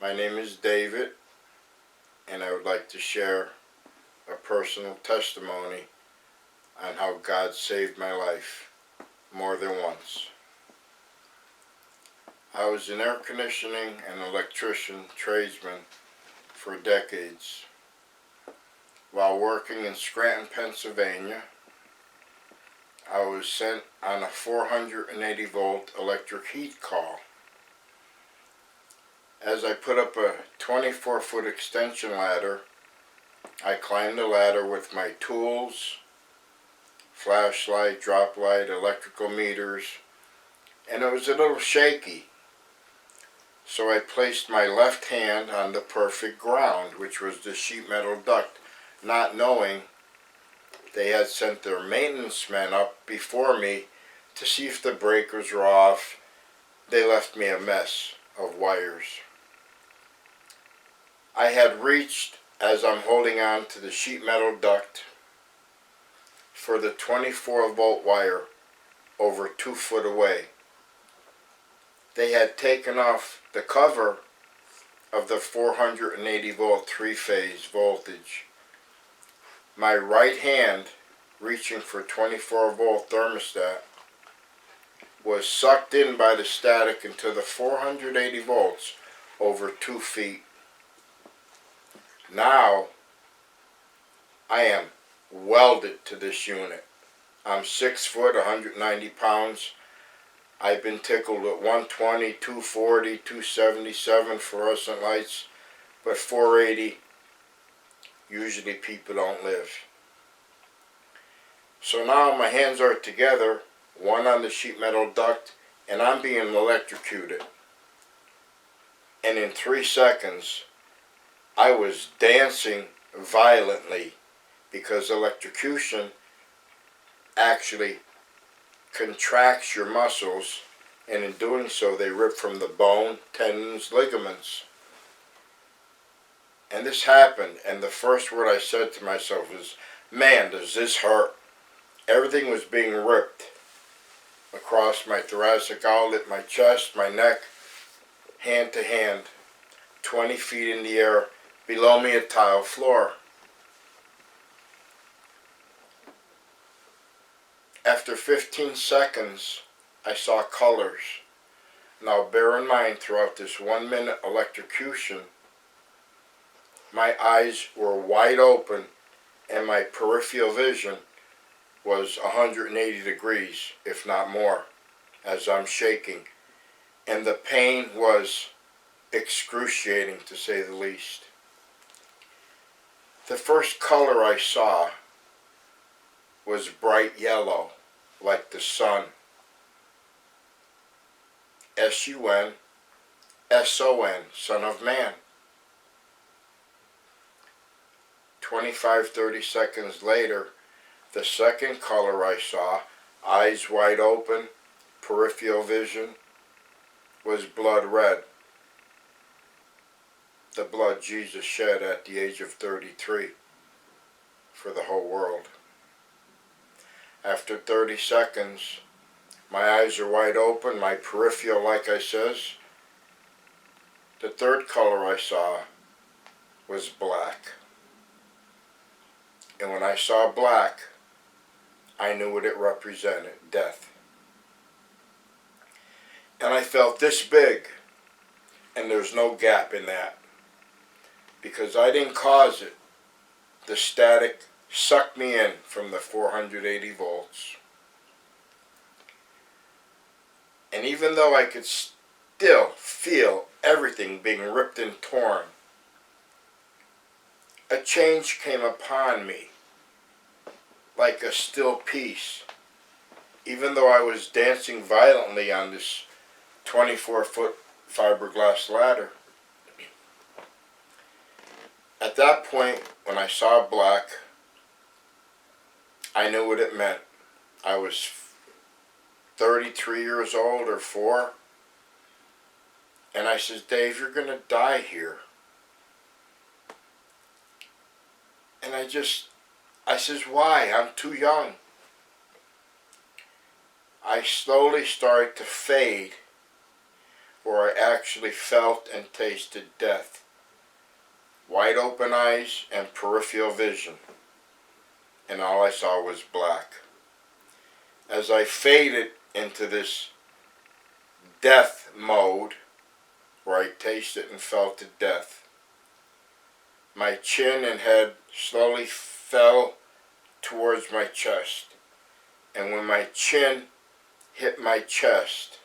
My name is David, and I would like to share a personal testimony on how God saved my life more than once. I was an air conditioning and electrician tradesman for decades. While working in Scranton, Pennsylvania, I was sent on a 480 volt electric heat call. As I put up a 24-foot extension ladder, I climbed the ladder with my tools, flashlight, drop light, electrical meters, and it was a little shaky. So I placed my left hand on the perfect ground, which was the sheet metal duct, not knowing they had sent their maintenance men up before me to see if the breakers were off. They left me a mess of wires. I had reached, as I'm holding on to the sheet metal duct, for the 24 volt wire over 2 foot away. They had taken off the cover of the 480 volt 3-phase voltage. My right hand, reaching for 24 volt thermostat, was sucked in by the static into the 480 volts over 2 feet. Now, I am welded to this unit. I'm 6 foot, 190 pounds. I've been tickled at 120, 240, 277 fluorescent lights, but 480, usually people don't live. So now my hands are together, one on the sheet metal duct, and I'm being electrocuted. And in 3 seconds, I was dancing violently because electrocution actually contracts your muscles, and in doing so they rip from the bone, tendons, ligaments. And this happened, and the first word I said to myself was, man, does this hurt? Everything was being ripped across my thoracic outlet, my chest, my neck, hand to hand, 20 feet in the air, below me a tile floor. After 15 seconds, I saw colors. Now bear in mind, throughout this 1 minute electrocution, my eyes were wide open and my peripheral vision was 180 degrees, if not more, as I'm shaking. And the pain was excruciating, to say the least. The first color I saw was bright yellow, like the sun. S-U-N, S-O-N, Son of Man. 25-30 seconds later, the second color I saw, eyes wide open, peripheral vision, was blood red. The blood Jesus shed at the age of 33 for the whole world. After 30 seconds, my eyes are wide open, my peripheral, like I says. The third color I saw was black. And when I saw black, I knew what it represented, death. And I felt this big, and there's no gap in that, because I didn't cause it. The static sucked me in from the 480 volts. And even though I could still feel everything being ripped and torn, a change came upon me, like a still peace. Even though I was dancing violently on this 24-foot fiberglass ladder. At that point, when I saw black, I knew what it meant. I was 33 years old or 4, and I says, Dave, you're going to die here. And I says, why? I'm too young. I slowly started to fade where I actually felt and tasted death. Wide open eyes and peripheral vision, and all I saw was black. As I faded into this death mode, where I tasted and felt the death, my chin and head slowly fell towards my chest. And when my chin hit my chest,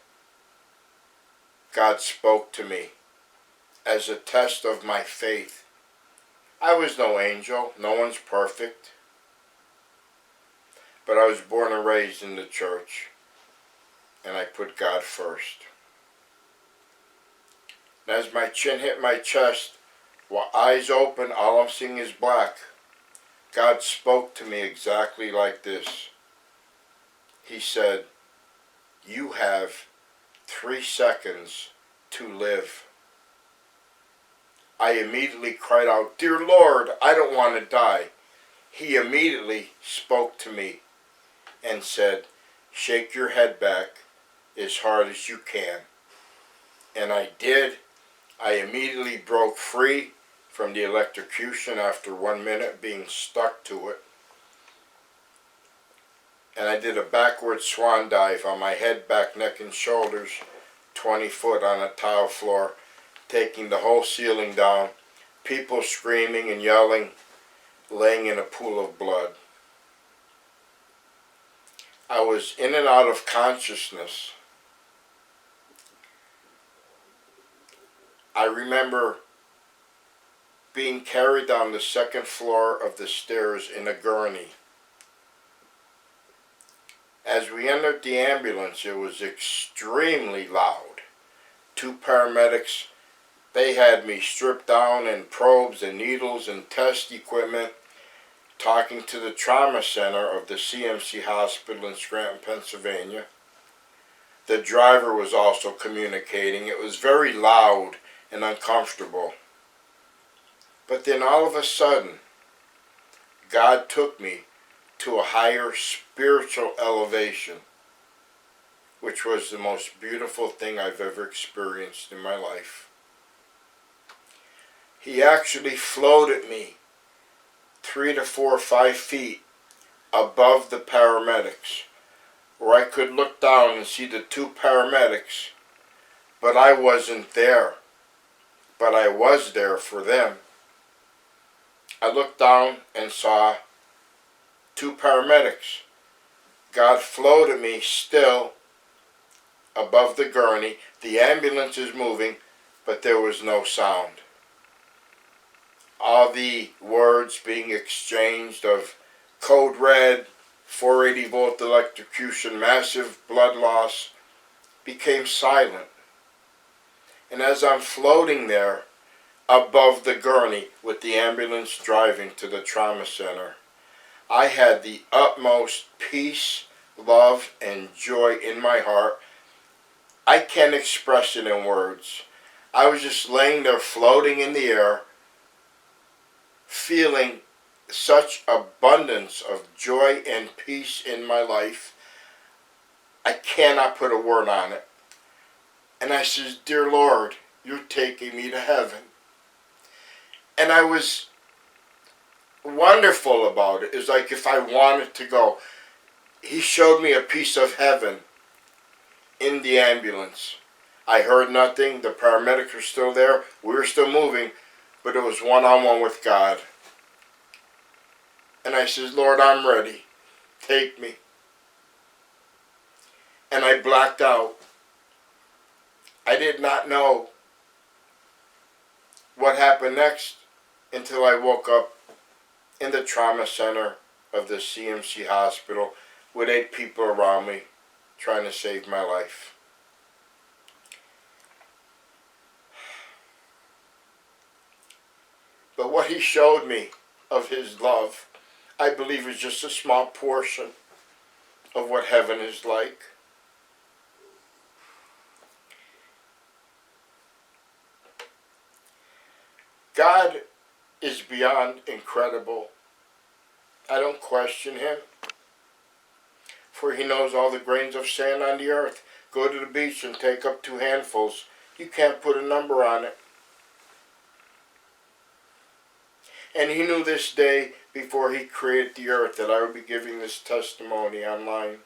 God spoke to me as a test of my faith. I was no angel, no one's perfect, but I was born and raised in the church, and I put God first. And as my chin hit my chest, while eyes open, all I'm seeing is black. God spoke to me exactly like this. He said, "You have 3 seconds to live." I immediately cried out, "Dear Lord, I don't want to die." He immediately spoke to me and said, "Shake your head back as hard as you can." And I did. I immediately broke free from the electrocution after 1 minute being stuck to it. And I did a backward swan dive on my head, back, neck, and shoulders, 20 foot on a tile floor, taking the whole ceiling down, people screaming and yelling, laying in a pool of blood. I was in and out of consciousness. I remember being carried down the 2nd floor of the stairs in a gurney. As we entered the ambulance, it was extremely loud. 2 paramedics, they had me stripped down in probes and needles and test equipment, talking to the trauma center of the CMC hospital in Scranton, Pennsylvania. The driver was also communicating. It was very loud and uncomfortable. But then all of a sudden, God took me to a higher spiritual elevation, which was the most beautiful thing I've ever experienced in my life. He actually floated me 3 to 4 or 5 feet above the paramedics, where I could look down and see the 2 paramedics, but I wasn't there. But I was there for them. I looked down and saw 2 paramedics. God floated me still above the gurney. The ambulance is moving, but there was no sound. All the words being exchanged of code red, 480 volt electrocution, massive blood loss, became silent. And as I'm floating there above the gurney with the ambulance driving to the trauma center, I had the utmost peace, love, and joy in my heart. I can't express it in words. I was just laying there floating in the air, feeling such abundance of joy and peace in my life. I cannot put a word on it. And I says, "Dear Lord, you're taking me to heaven." And I was wonderful about it. It's like if I wanted to go. He showed me a piece of heaven in the ambulance. I heard nothing. The paramedics were still there. We were still moving, but it was one-on-one with God. And I says, "Lord, I'm ready. Take me." And I blacked out. I did not know what happened next until I woke up in the trauma center of the CMC hospital with 8 people around me trying to save my life. But what he showed me of his love, I believe, is just a small portion of what heaven is like. God is beyond incredible. I don't question him, for he knows all the grains of sand on the earth. Go to the beach and take up 2 handfuls. You can't put a number on it. And he knew this day before he created the earth that I would be giving this testimony online.